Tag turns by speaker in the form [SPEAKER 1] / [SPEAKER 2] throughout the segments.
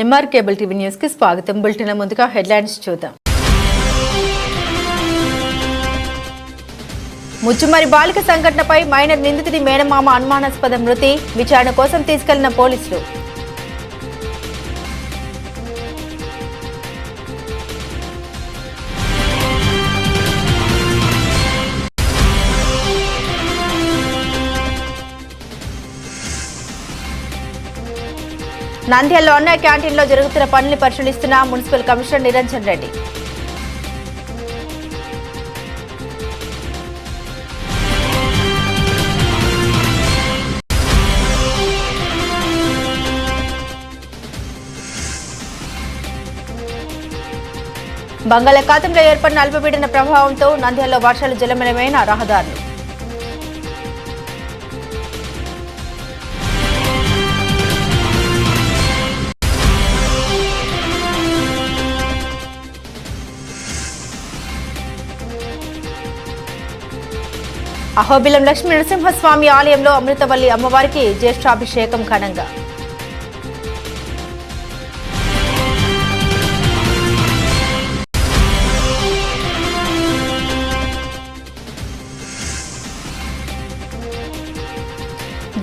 [SPEAKER 1] MR cable TV news కి స్వాగతం. Bulletin ముందుగా హెడ్లైన్స్ చూద్దాం. ముచ్చుమరి బాలిక సంఘటనపై మైనర్ నిందితుడి మేనమామ అనుమానాస్పద మృతి, విచారణ కోసం తీసుకెళ్లిన పోలీసులు. నంద్యాలలో అన్న క్యాంటీన్లో జరుగుతున్న పనులు పరిశీలిస్తున్న మున్సిపల్ కమిషనర్ నిరంజన్ రెడ్డి. బంగాళాఖాతంలో ఏర్పడిన అల్పపీడన ప్రభావంతో నంద్యాలలో వర్షాలు జలమయమైన రహదారులు. అహోబిలం లక్ష్మీ నరసింహస్వామి ఆలయంలో అమృతవల్లి అమ్మవారికి జ్యేష్ఠాభిషేకం ఘనంగా.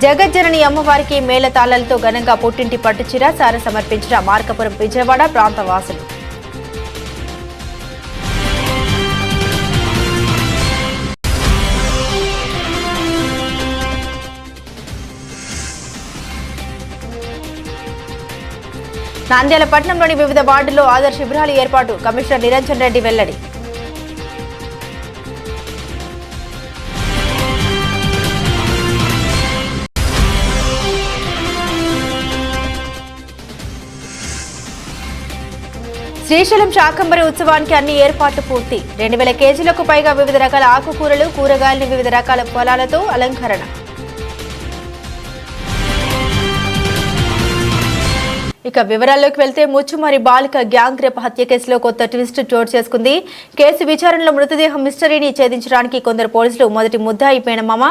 [SPEAKER 1] జగజ్జనని అమ్మవారికి మేళతాళాలతో ఘనంగా పుట్టింటి పట్టుచీర సార సమర్పించిన మార్కాపురం విజయవాడ ప్రాంత వాసులు. నంద్యాల పట్టణంలోని వివిధ వార్డుల్లో ఆధార్ శిబిరాలు ఏర్పాటు, కమిషనర్ నిరంజన్ రెడ్డి వెల్లడి. శ్రీశైలం శాకంబరి ఉత్సవానికి అన్ని ఏర్పాట్లు పూర్తి, 2000 కేజీలకు పైగా వివిధ రకాల ఆకుకూరలు, కూరగాయలను వివిధ రకాల ఫలాలతో అలంకరణ. ఇక వివరాల్లోకి వెళ్తే ముచ్చుమరి బాలిక గ్యాంగ్ రేప్ హత్య కేసులో కొత్త ట్విస్ట్ చోటు చేసుకుంది. కేసు విచారణలో మృతదేహం మిస్టరీని ఛేదించడానికి కొందరు పోలీసులు మొదటి ముద్దాయి మేనమామ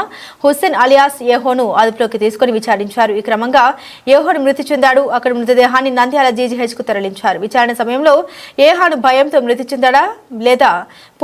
[SPEAKER 1] హుస్సేన్ అలియాస్ ఏహోను అదుపులోకి తీసుకుని విచారించారు. ఈ క్రమంగా ఏహోను మృతి చెందాడు. అక్కడ మృతదేహాన్ని నంద్యాల జీజీహెచ్ కు తరలించారు. విచారణ సమయంలో ఏహాను భయంతో మృతి చెందాడా లేదా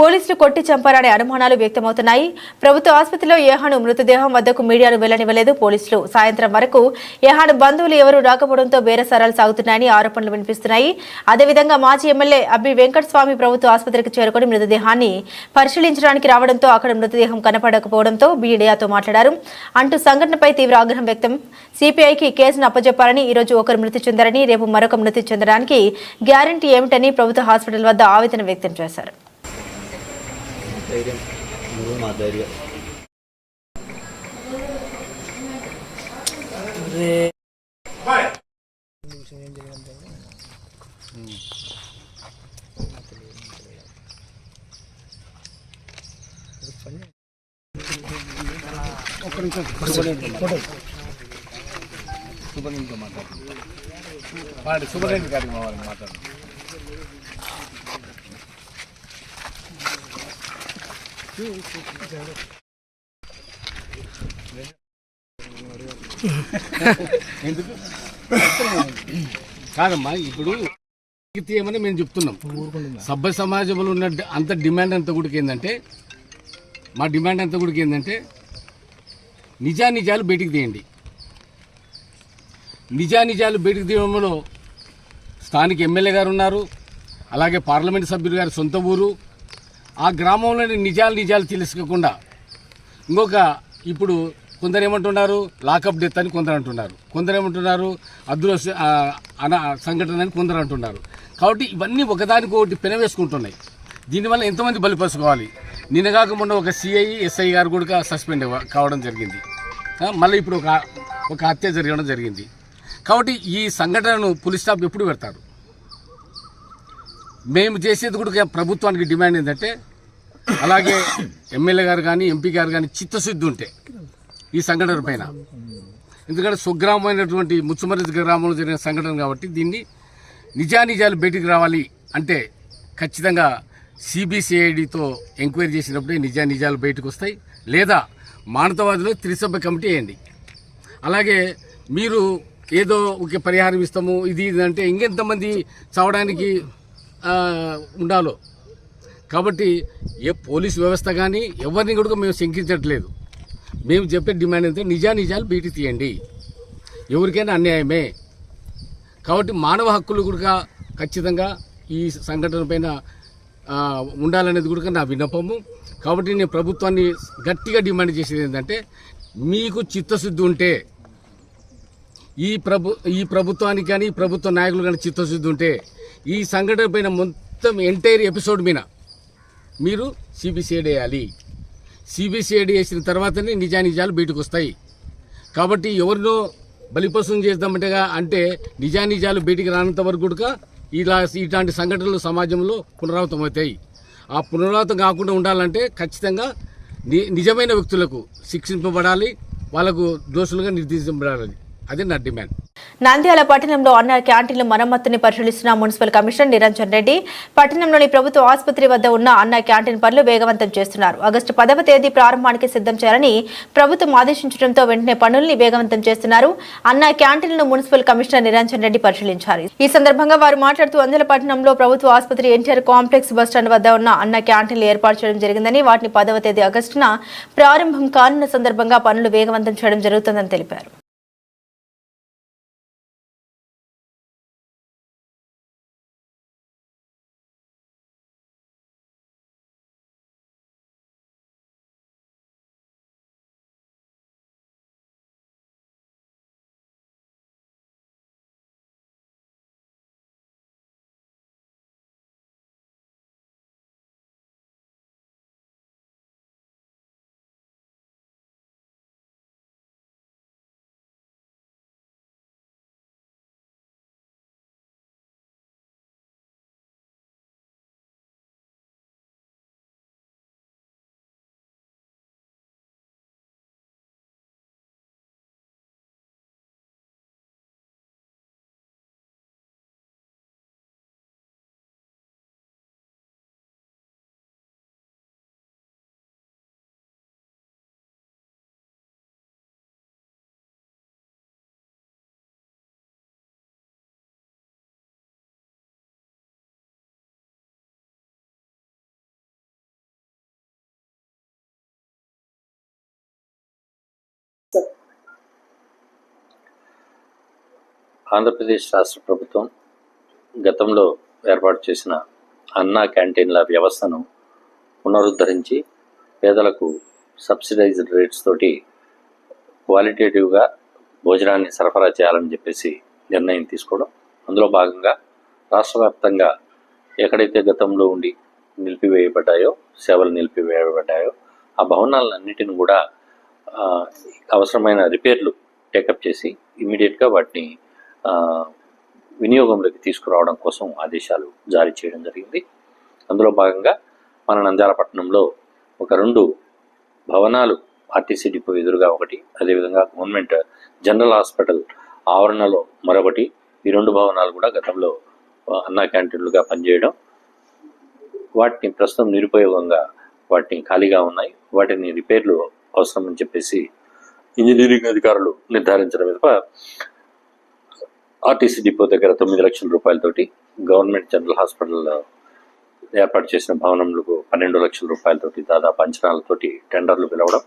[SPEAKER 1] పోలీసులు కొట్టి చంపారనే అనుమానాలు వ్యక్తమవుతున్నాయి. ప్రభుత్వ ఆసుపత్రిలో ఏహాను మృతదేహం వద్దకు మీడియాను వెళ్లనివ్వలేదు పోలీసులు. సాయంత్రం వరకు ఏహాను బంధువులు ఎవరూ రాకపోవడంతో బేరసారాలు సాగుతున్నాయని ఆరోపణలు వినిపిస్తున్నాయి. అదేవిధంగా మాజీ ఎమ్మెల్యే అబ్బి వెంకటస్వామి ప్రభుత్వ ఆసుపత్రికి చేరుకుని మృతదేహాన్ని పరిశీలించడానికి రావడంతో అక్కడ మృతదేహం కనపడకపోవడంతో మీడియాతో మాట్లాడారు అంటూ సంఘటనపై తీవ్ర ఆగ్రహం వ్యక్తం. సిపిఐకి కేసును అప్పజెప్పారని, ఈ రోజు ఒకరు మృతి చెందారని, రేపు మరొక మృతి చెందడానికి గ్యారంటీ ఏమిటని ప్రభుత్వ హాస్పిటల్ వద్ద ఆవేదన వ్యక్తం చేశారు.
[SPEAKER 2] సుబ్రహ్మణ్యం గారికి మాట్లాడు. ఎందుకు కాదమ్మా, ఇప్పుడు ఏమని మేము చెప్తున్నాం. సభ్య సమాజంలో ఉన్న అంత డిమాండ్ అంతా కూడా ఏంటంటే, మా డిమాండ్ అంతా కూడా ఏంటంటే నిజాలు బయటికి తీయండి. నిజాలు బయటికి తీయడంలో స్థానిక ఎమ్మెల్యే గారు ఉన్నారు, అలాగే పార్లమెంట్ సభ్యులు గారి సొంత ఊరు. ఆ గ్రామంలోని నిజాలు తెలుసుకోకుండా ఇంకొక ఇప్పుడు కొందరు ఏమంటున్నారు లాకప్ డెత్ అని కొందరు అంటున్నారు, కొందరు ఏమంటున్నారు అదృశ్య సంఘటన అని కొందరు అంటున్నారు. కాబట్టి ఇవన్నీ ఒకదానికొకటి పెనవేసుకుంటున్నాయి. దీనివల్ల ఎంతమంది బలిపరుచుకోవాలి. నిన్నగాక మొన్న ఒక సిఐ ఎస్ఐ గారు కూడా సస్పెండ్ కావడం జరిగింది. మళ్ళీ ఇప్పుడు ఒక హత్య జరగడం జరిగింది. కాబట్టి ఈ సంఘటనను పులి స్టాప్ ఎప్పుడు పెడతారు? మేము చేసేది కూడా ప్రభుత్వానికి డిమాండ్ ఏంటంటే, అలాగే ఎమ్మెల్యే గారు కానీ ఎంపీ గారు కానీ చిత్తశుద్ధి ఉంటే ఈ సంఘటన పైన, ఎందుకంటే స్వగ్రామైనటువంటి ముచ్చుమరి గ్రామంలో జరిగిన సంఘటన కాబట్టి దీన్ని నిజాలు బయటికి రావాలి అంటే ఖచ్చితంగా సిబిసిఐడితో ఎంక్వైరీ చేసినప్పుడే నిజాలు బయటకు వస్తాయి. లేదా మానవతావాదిలో త్రిసభ్య కమిటీ వేయండి. అలాగే మీరు ఏదో ఒక పరిహారం ఇస్తాము ఇది అంటే ఇంకెంతమంది చావడానికి ఉండాలో. కాబట్టి ఏ పోలీస్ వ్యవస్థ కానీ ఎవరిని కూడా మేము శంకించట్లేదు. మేము చెప్పే డిమాండ్ ఏంటంటే నిజాలు బయట తీయండి. ఎవరికైనా అన్యాయమే. కాబట్టి మానవ హక్కులు కూడా ఖచ్చితంగా ఈ సంఘటన పైన ఉండాలనేది కూడా నా విన్నపము. కాబట్టి నేను ప్రభుత్వాన్ని గట్టిగా డిమాండ్ చేసేది ఏంటంటే మీకు చిత్తశుద్ధి ఉంటే ఈ ప్రభుత్వానికి కానీ ప్రభుత్వ నాయకులు కానీ చిత్తశుద్ధి ఉంటే ఈ సంఘటన పైన మొత్తం ఎంటైర్ ఎపిసోడ్ మీద మీరు సిబిసిఐడి వేయాలి. సిబిసిఐడి వేసిన తర్వాతనే నిజాలు బయటకు వస్తాయి. కాబట్టి ఎవరినో బలిపశం చేద్దామంటే నిజాలు బయటికి రానంత వరకు కూడా ఇలాంటి సంఘటనలు సమాజంలో పునరావృతం అవుతాయి. ఆ పునరావృతం కాకుండా ఉండాలంటే ఖచ్చితంగా నిజమైన వ్యక్తులకు శిక్షింపబడాలి, వాళ్ళకు దోషులుగా నిర్దేశించబడాలి. అదే నా డిమాండ్.
[SPEAKER 1] నంద్యాల పట్టణంలో అన్న క్యాంటీన్ల మరమ్మతుని పరిశీలిస్తున్న మున్సిపల్ కమిషనర్ నిరంజన్ రెడ్డి పట్టణంలోని ప్రభుత్వ ఆసుపత్రి వద్ద ఉన్న అన్న క్యాంటీన్ పనులు వేగవంతం చేస్తున్నారు. ఆగస్టు 10వ తేదీ ప్రారంభానికి సిద్ధం చేయాలని ప్రభుత్వం ఆదేశించడంతో వెంటనే పనుల్ని వేగవంతం చేస్తున్నారు. అన్న క్యాంటీన్లను మున్సిపల్ కమిషనర్ నిరంజన్ రెడ్డి పరిశీలించారు. ఈ సందర్భంగా వారు మాట్లాడుతూ నంద్యాల పట్టణంలో ప్రభుత్వ ఆసుపత్రి ఎన్టీఆర్ కాంప్లెక్స్ బస్టాండ్ వద్ద ఉన్న అన్న క్యాంటీన్లు ఏర్పాటు చేయడం జరిగిందని, వాటిని 10వ తేదీ ఆగస్టున ప్రారంభం కానున్న సందర్భంగా పనులు వేగవంతం చేయడం జరుగుతుందని తెలిపారు.
[SPEAKER 3] ఆంధ్రప్రదేశ్ రాష్ట్ర ప్రభుత్వం గతంలో ఏర్పాటు చేసిన అన్నా క్యాంటీన్ల వ్యవస్థను పునరుద్ధరించి పేదలకు సబ్సిడైజ్డ్ రేట్స్ తోటి క్వాలిటేటివ్గా భోజనాన్ని సరఫరా చేయాలని చెప్పేసి నిర్ణయం తీసుకోవడం. అందులో భాగంగా రాష్ట్ర వ్యాప్తంగా ఎక్కడైతే గతంలో ఉండి సేవలు నిలిపివేయబడ్డాయో ఆ భవనాలన్నిటిని కూడా అవసరమైన రిపేర్లు టేకప్ చేసి ఇమీడియట్గా వాటిని వినియోగంలోకి తీసుకురావడం కోసం ఆదేశాలు జారీ చేయడం జరిగింది. అందులో భాగంగా మన నంద్యాల పట్టణంలో ఒక 2 భవనాలు ఆర్టీసీ డిపో ఎదురుగా ఒకటి, అదేవిధంగా గవర్నమెంట్ జనరల్ హాస్పిటల్ ఆవరణలో మరొకటి, ఈ 2 భవనాలు కూడా గతంలో అన్నా క్యాంటీన్లుగా పనిచేయడం, వాటిని ప్రస్తుతం నిరుపయోగంగా వాటిని ఖాళీగా ఉన్నాయి, వాటిని రిపేర్లు అవసరం అని చెప్పేసి ఇంజనీరింగ్ అధికారులు నిర్ధారించడం మీద ఆర్టీసీ డిపో దగ్గర 9 లక్షల రూపాయలతోటి గవర్నమెంట్ జనరల్ హాస్పిటల్ ఏర్పాటు చేసిన భవనంలకు 12 లక్షల రూపాయలతోటి దాదాపు అంచనాలతోటి టెండర్లు పిలవడం,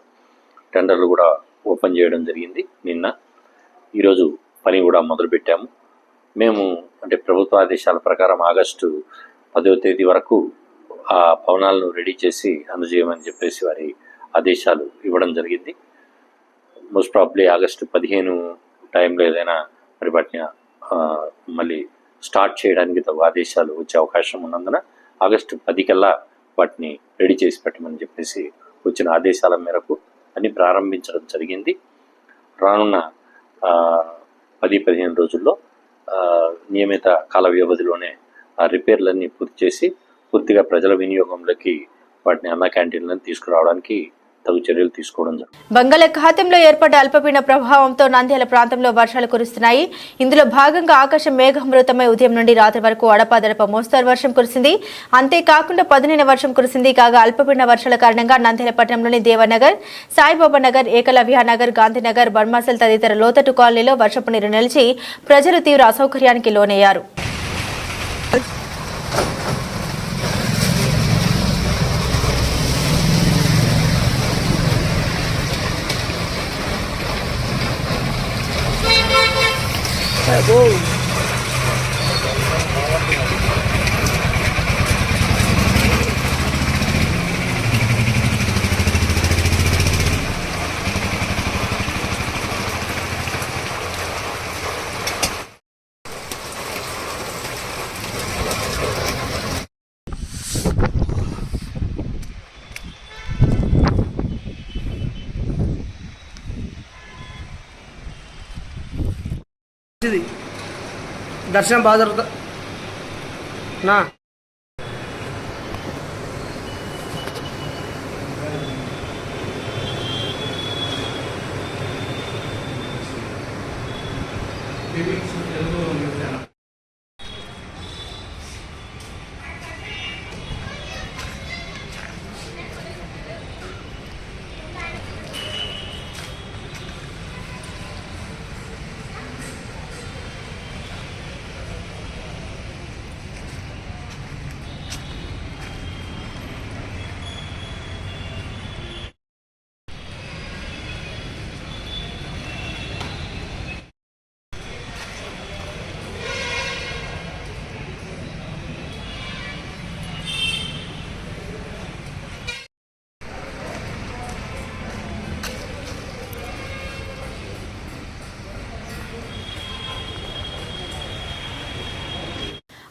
[SPEAKER 3] టెండర్లు కూడా ఓపెన్ చేయడం జరిగింది. ఈరోజు పని కూడా మొదలుపెట్టాము. మేము ప్రభుత్వ ఆదేశాల ప్రకారం ఆగస్టు 10వ తేదీ వరకు ఆ భవనాలను రెడీ చేసి అందజేయమని చెప్పేసి వారి ఆదేశాలు ఇవ్వడం జరిగింది. మోస్ట్ ప్రాబ్లీ ఆగస్టు 15 టైంలో ఏదైనా వాటిని మళ్ళీ స్టార్ట్ చేయడానికి ఆదేశాలు వచ్చే అవకాశం ఉన్నందున ఆగస్టు 10 కల్లా వాటిని రెడీ చేసి పెట్టమని చెప్పేసి వచ్చిన ఆదేశాల మేరకు అన్ని ప్రారంభించడం జరిగింది. రానున్న 10-15 రోజుల్లో నియమిత కాల వ్యవధిలోనే ఆ రిపేర్లన్నీ పూర్తి చేసి పూర్తిగా ప్రజల వినియోగంలోకి వాటిని అన్న క్యాంటీన్లను తీసుకురావడానికి తగు చర్యలు తీసుకోవడం జరుగుతుంది.
[SPEAKER 1] బంగాళాఖాతంలో ఏర్పడ్డ అల్పపీడన ప్రభావంతో నంద్యాల ప్రాంతంలో వర్షాలు కురుస్తున్నాయి. ఇందులో భాగంగా ఆకాశం మేఘామృతమై ఉదయం నుండి రాత్రి వరకు అడపాదడప మోస్తరు వర్షం కురిసింది. అంతేకాకుండా పదునైన వర్షం కురిసింది. కాగా అల్పపీడన వర్షాల కారణంగా నంద్యాల పట్టణంలోని దేవనగర్, సాయిబాబా నగర్, ఏకలవ్య నగర్, గాంధీనగర్, బర్మాసల్ తదితర లోతట్టు కాలనీలో వర్షపు నీరు నిలిచి ప్రజలు తీవ్ర అసౌకర్యానికి లోనయ్యారు.
[SPEAKER 4] దర్శనం బాగా జరుగుతా నా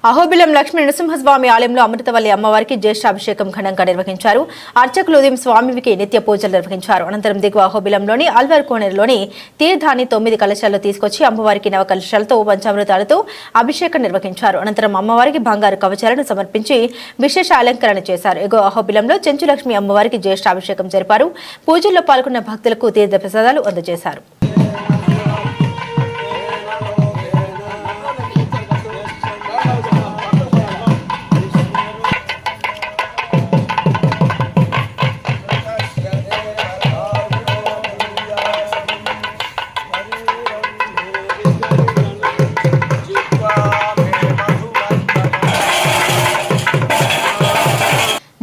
[SPEAKER 1] అహోబిలం లక్ష్మీ నరసింహస్వామి ఆలయంలో అమృతవల్లి అమ్మవారికి జ్యేష్ఠాభిషేకం ఘనంగా నిర్వహించారు. అర్చకులు ఉదయం స్వామికి నిత్య పూజలు నిర్వహించారు. అనంతరం దిగువ అహోబిలంలోని అల్వర్ కోనేరులోని తీర్థాన్ని 9 కలశాల్లో తీసుకొచ్చి అమ్మవారికి 9 కలశాలతో పంచామృతాలతో అభిషేకం నిర్వహించారు. అనంతరం అమ్మవారికి బంగారు కవచాలను సమర్పించి విశేష అలంకరణ చేశారు. ఎగువ అహోబిలంలో చెంచులక్ష్మి అమ్మవారికి జ్యేష్ఠాభిషేకం జరిపారు. పూజల్లో పాల్గొన్న భక్తులకు తీర్థ ప్రసాదాలు అందజేశారు.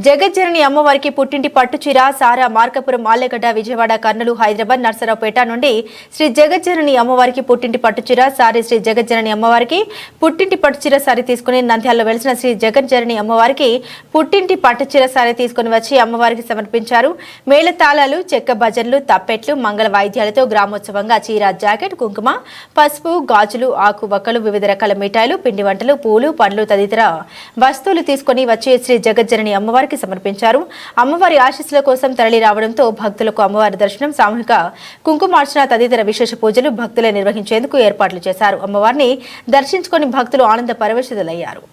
[SPEAKER 1] జగజ్జనని అమ్మవారికి పుట్టింటి పట్టుచీర సారా మార్కపురం, ఆలెగడ్డ, విజయవాడ, కర్నూలు, హైదరాబాద్, నర్సరావుపేట నుండి శ్రీ జగజ్జనని అమ్మవారికి పుట్టింటి పట్టుచీర సారీ శ్రీ జగజ్జనని అమ్మవారికి పుట్టింటి పట్టుచీర సారీ తీసుకుని నంద్యాలలో వెలిసిన శ్రీ జగజ్జనని అమ్మవారికి పుట్టింటి పట్టుచీర సారీ తీసుకుని వచ్చి అమ్మవారికి సమర్పించారు. మేళతాళాలు, చెక్క భజన్లు, తప్పెట్లు, మంగళ వాయిద్యాలతో గ్రామోత్సవంగా చీర, జాకెట్, కుంకుమ, పసుపు, గాజులు, ఆకు వక్కలు, వివిధ రకాల మిఠాయిలు, పిండి వంటలు, పూలు, పండ్లు తదితర వస్తువులు తీసుకుని వచ్చి శ్రీ జగజ్జనని అమ్మవారికి సమర్పించారు. అమ్మవారి ఆశీస్సుల కోసం తరలి రావడంతో భక్తులకు అమ్మవారి దర్శనం, సామూహిక కుంకుమార్చన తదితర విశేష పూజలు భక్తులే నిర్వహించేందుకు ఏర్పాట్లు చేశారు. అమ్మవారిని దర్శించుకుని భక్తులు ఆనంద పరవశులయ్యారు.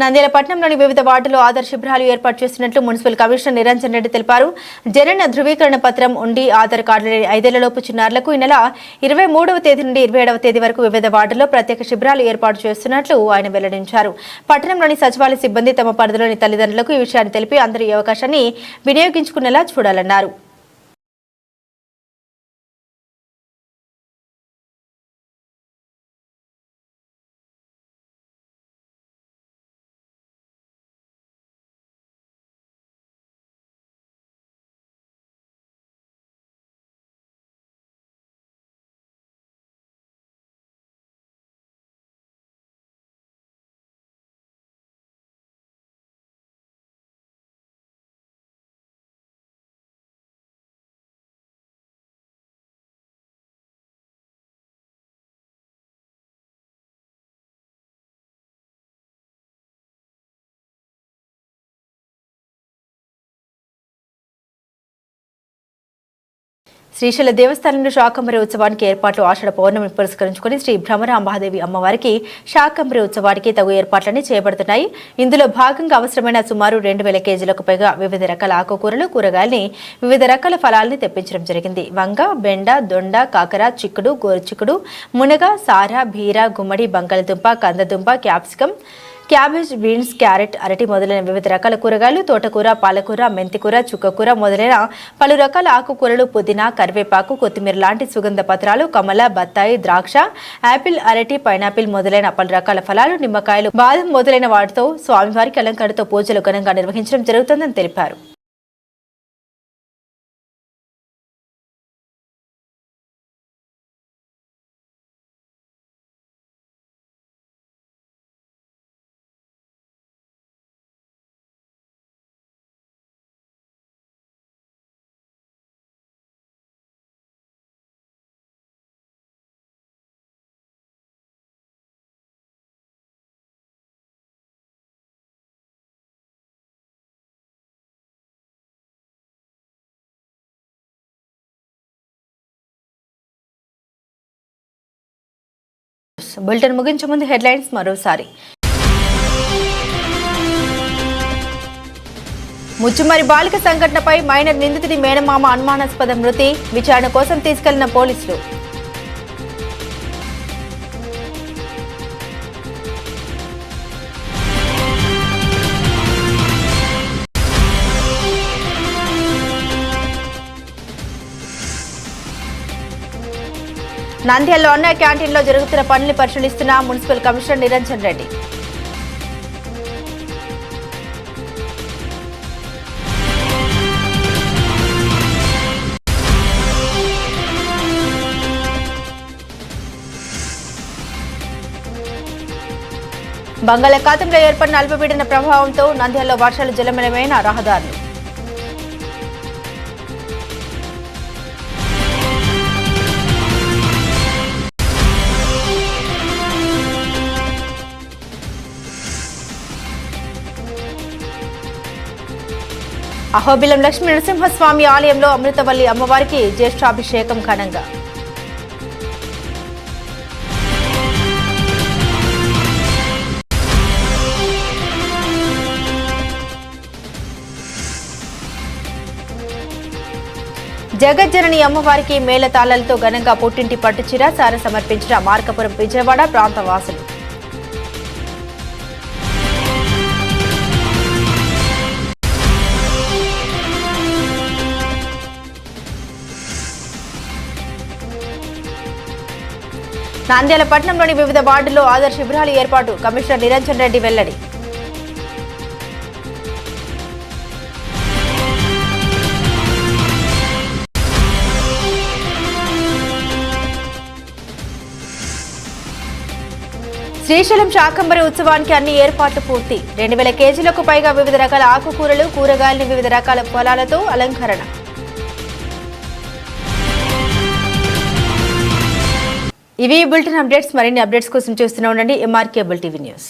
[SPEAKER 1] నంద్యాల పట్టణంలోని వివిధ వార్డుల్లో ఆధార్ శిబిరాలు ఏర్పాటు చేస్తున్నట్లు మున్సిపల్ కమిషనర్ నిరంజన్ రెడ్డి తెలిపారు. జనన ధృవీకరణ పత్రం ఉండి ఆధార్ కార్డు 5 ఏళ్లలోపు చిన్నారులకు ఈ నెల 23వ తేదీ నుండి 27వ తేదీ వరకు వివిధ వార్డుల్లో ప్రత్యేక శిబిరాలు ఏర్పాటు చేస్తున్నట్లు ఆయన వెల్లడించారు. పట్టణంలోని సచివాలయ సిబ్బంది తమ పరిధిలోని తల్లిదండ్రులకు ఈ విషయాన్ని తెలిపి అందరూ ఈ అవకాశాన్ని వినియోగించుకునేలా చూడాలన్నారు. శ్రీశైల దేవస్థానంలో శాకంబరి ఉత్సవానికి ఏర్పాట్లు ఆషాఢ పౌర్ణమిని పురస్కరించుకుని శ్రీ భ్రమరాంబాదేవి అమ్మవారికి శాకంబరి ఉత్సవానికి తగు ఏర్పాట్లన్నీ చేయబడుతున్నాయి. ఇందులో భాగంగా అవసరమైన సుమారు 2000 కేజీలకు పైగా వివిధ రకాల ఆకుకూరలు, కూరగాయల్ని, వివిధ రకాల ఫలాల్ని తెప్పించడం జరిగింది. వంగ, బెండ, దొండ, కాకర, చిక్కుడు, గోరుచిక్కుడు, మునగ, సార, బీర, గుమ్మడి, బంగాళదుంప, కందదుంప, క్యాప్సికం, క్యాబేజ్, బీన్స్, క్యారెట్, అరటి మొదలైన వివిధ రకాల కూరగాయలు, తోటకూర, పాలకూర, మెంతికూర, చుక్కకూర మొదలైన పలు రకాల ఆకుకూరలు, పుదీనా, కరివేపాకు, కొత్తిమీర లాంటి సుగంధ పత్రాలు, కమల, బత్తాయి, ద్రాక్ష, యాపిల్, అరటి, పైనాపిల్ మొదలైన పలు రకాల ఫలాలు, నిమ్మకాయలు, బాదం మొదలైన వాటితో స్వామివారికి అలంకరణతో పూజలు ఘనంగా నిర్వహించడం జరుగుతుందని తెలిపారు. బులెటిన్ ముగించే ముందు హెడ్లైన్స్ మరోసారి. ముచ్చుమరి బాలిక సంఘటనపై మైనర్ నిందితుడి మేనమామ అనుమానాస్పద మృతి, విచారణ కోసం తీసుకెళ్లిన పోలీసులు. నంద్యాలలో అన్న క్యాంటీన్లో జరుగుతున్న పనులు పరిశీలిస్తున్న మున్సిపల్ కమిషనర్ నిరంజన్ రెడ్డి. బంగాళాఖాతంలో ఏర్పడిన అల్పపీడన ప్రభావంతో నంద్యాలలో వర్షాలు జలమయమైన రహదారులు. అహోబిలం లక్ష్మీ నరసింహస్వామి ఆలయంలో అమృతవల్లి అమ్మవారికి జ్యేష్ఠాభిషేకం ఘనంగా. జగజ్జనని అమ్మవారికి మేళతాళాలతో ఘనంగా పుట్టింటి పట్టుచీర సార సమర్పించిన మార్కాపురం విజయవాడ ప్రాంత వాసులు. నంద్యాల పట్టణంలోని వివిధ వార్డుల్లో ఆధార్ శిబిరాలు ఏర్పాటు, కమిషనర్ నిరంజన్ రెడ్డి వెల్లడి. శ్రీశైలం శాకంబరి ఉత్సవానికి అన్ని ఏర్పాట్లు పూర్తి. 2000 కేజీలకు పైగా వివిధ రకాల ఆకుకూరలు, కూరగాయలు, వివిధ రకాల ఫలాలతో అలంకరణ. ఇవి బులెటిన్ అప్డేట్స్. మరిన్ని అప్డేట్స్ కోసం చూస్తూనే ఉండండి MRK టీవీ న్యూస్.